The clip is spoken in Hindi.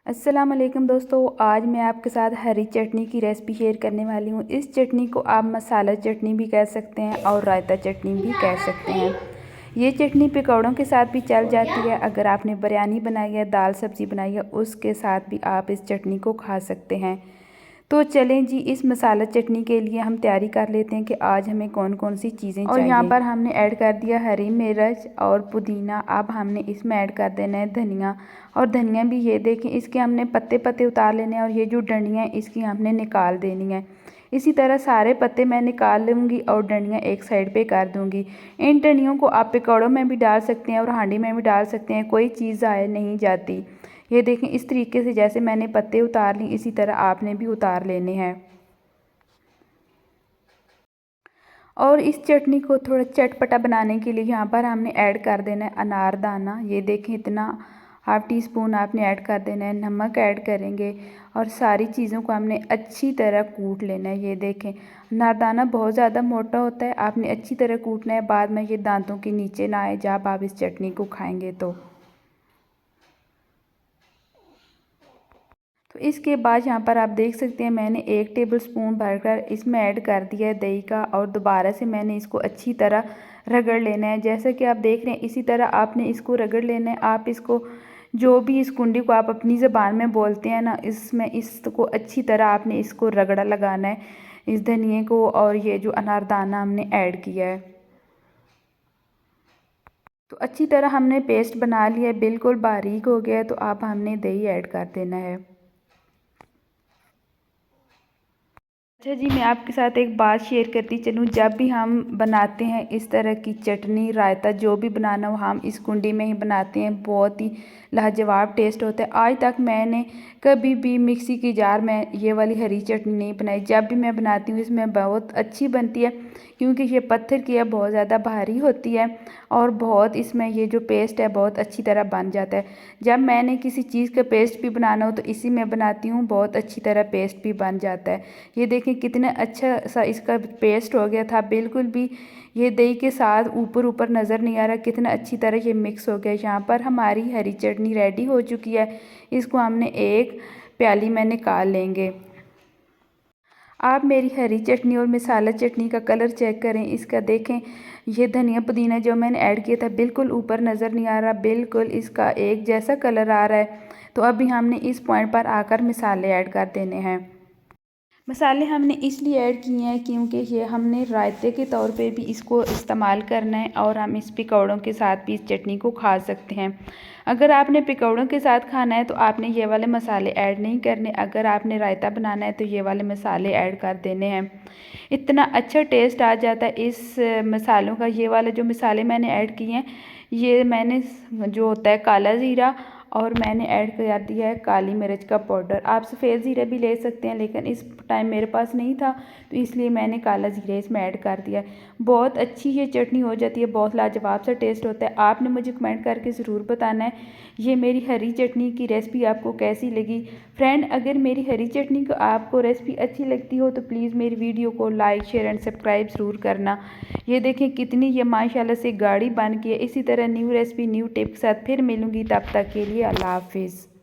अस्सलाम वालेकुम दोस्तों, आज मैं आपके साथ हरी चटनी की रेसिपी शेयर करने वाली हूँ। इस चटनी को आप मसाला चटनी भी कह सकते हैं और रायता चटनी भी कह सकते हैं। ये चटनी पकौड़ों के साथ भी चल जाती है। अगर आपने बिरयानी बनाई है, दाल सब्ज़ी बनाई है, उसके साथ भी आप इस चटनी को खा सकते हैं। तो चलें जी, इस मसाला चटनी के लिए हम तैयारी कर लेते हैं कि आज हमें कौन कौन सी चीज़ें चाहिए। और यहाँ पर हमने ऐड कर दिया हरी मिर्च और पुदीना। अब हमने इसमें ऐड कर देना है धनिया। और धनिया भी ये देखें, इसके हमने पत्ते पत्ते उतार लेने हैं और ये जो डंडियाँ इसकी हमने निकाल देनी है। इसी तरह सारे पत्ते मैं निकाल लूँगी और डंडियाँ एक साइड पे कर दूँगी। इन डंडियों को आप पकौड़ों में भी डाल सकते हैं और हांडी में भी डाल सकते हैं, कोई चीज़ ज़ाया नहीं जाती। ये देखें, इस तरीके से जैसे मैंने पत्ते उतार ली, इसी तरह आपने भी उतार लेने हैं। और इस चटनी को थोड़ा चटपटा बनाने के लिए यहाँ पर हमने ऐड कर देना है अनारदाना। ये देखें, इतना हाफ़ टी स्पून आपने ऐड कर देना है। नमक ऐड करेंगे और सारी चीज़ों को हमने अच्छी तरह कूट लेना है। ये देखें, अनारदाना बहुत ज़्यादा मोटा होता है, आपने अच्छी तरह कूटना है, बाद में ये दांतों के नीचे ना आए जब आप इस चटनी को खाएँगे तो इसके बाद यहाँ पर आप देख सकते हैं मैंने 1 टेबलस्पून भरकर इसमें ऐड कर दिया है दही का और दोबारा से मैंने इसको अच्छी तरह रगड़ लेना है। जैसा कि आप देख रहे हैं, इसी तरह आपने इसको रगड़ लेना है। आप इसको जो भी इस कुंडी को आप अपनी ज़बान में बोलते हैं ना, इसमें इसको अच्छी तरह आपने इसको रगड़ा लगाना है, इस धनिए को और ये जो अनारदाना हमने ऐड किया है। तो अच्छी तरह हमने पेस्ट बना लिया है, बिल्कुल बारीक हो गया है। तो अब हमने दही ऐड कर देना है। अच्छा जी, मैं आपके साथ एक बात शेयर करती चलूँ। जब भी हम बनाते हैं इस तरह की चटनी, रायता, जो भी बनाना हो, हम इस कुंडी में ही बनाते हैं। बहुत ही लाजवाब टेस्ट होता है। आज तक मैंने कभी भी मिक्सी की जार में ये वाली हरी चटनी नहीं बनाई। जब भी मैं बनाती हूँ इसमें बहुत अच्छी बनती है, क्योंकि ये पत्थर की है, बहुत ज़्यादा भारी होती है और बहुत इसमें ये जो पेस्ट है बहुत अच्छी तरह बन जाता है। जब मैंने किसी चीज़ का पेस्ट भी बनाना हो तो इसी में बनाती हूँ, बहुत अच्छी तरह पेस्ट भी बन जाता है। ये देखें कितना अच्छा सा इसका पेस्ट हो गया था, बिल्कुल भी ये दही के साथ ऊपर ऊपर नज़र नहीं आ रहा, कितना अच्छी तरह ये मिक्स हो गया। यहाँ पर हमारी हरी चटनी रेडी हो चुकी है। इसको हमने एक प्याली में निकाल लेंगे। आप मेरी हरी चटनी और मसाला चटनी का कलर चेक करें, इसका देखें, ये धनिया पुदीना जो मैंने ऐड किया था बिल्कुल ऊपर नज़र नहीं आ रहा, बिल्कुल इसका एक जैसा कलर आ रहा है। तो अभी हमने इस पॉइंट पर आकर मसाले ऐड कर देने हैं। मसाले हमने इसलिए ऐड किए हैं क्योंकि ये हमने रायते के तौर पे भी इसको इस्तेमाल करना है और हम इस पकौड़ों के साथ भी इस चटनी को खा सकते हैं। अगर आपने पकौड़ों के साथ खाना है तो आपने ये वाले मसाले ऐड नहीं करने। अगर आपने रायता बनाना है तो ये वाले मसाले ऐड कर देने हैं। इतना अच्छा टेस्ट आ जाता है इस मसालों का। ये वाले जो मसाले मैंने ऐड किए हैं, ये मैंने जो होता है काला ज़ीरा और मैंने ऐड कर दिया है काली मिर्च का पाउडर। आप सफ़ेद ज़ीरा भी ले सकते हैं, लेकिन इस टाइम मेरे पास नहीं था तो इसलिए मैंने काला ज़ीरा इसमें ऐड कर दिया है। बहुत अच्छी ये चटनी हो जाती है, बहुत लाजवाब सा टेस्ट होता है। आपने मुझे कमेंट करके ज़रूर बताना है ये मेरी हरी चटनी की रेसिपी आपको कैसी लगी। फ्रेंड, अगर मेरी हरी चटनी को आपको रेसिपी अच्छी लगती हो तो प्लीज़ मेरी वीडियो को लाइक, शेयर एंड सब्सक्राइब ज़रूर करना। ये देखें कितनी ये माशाल्लाह से गाढ़ी बन गई है। इसी तरह न्यू रेसिपी, न्यू टिप के साथ फिर मिलूँगी, तब तक के लिए अल्लाह हाफिज़।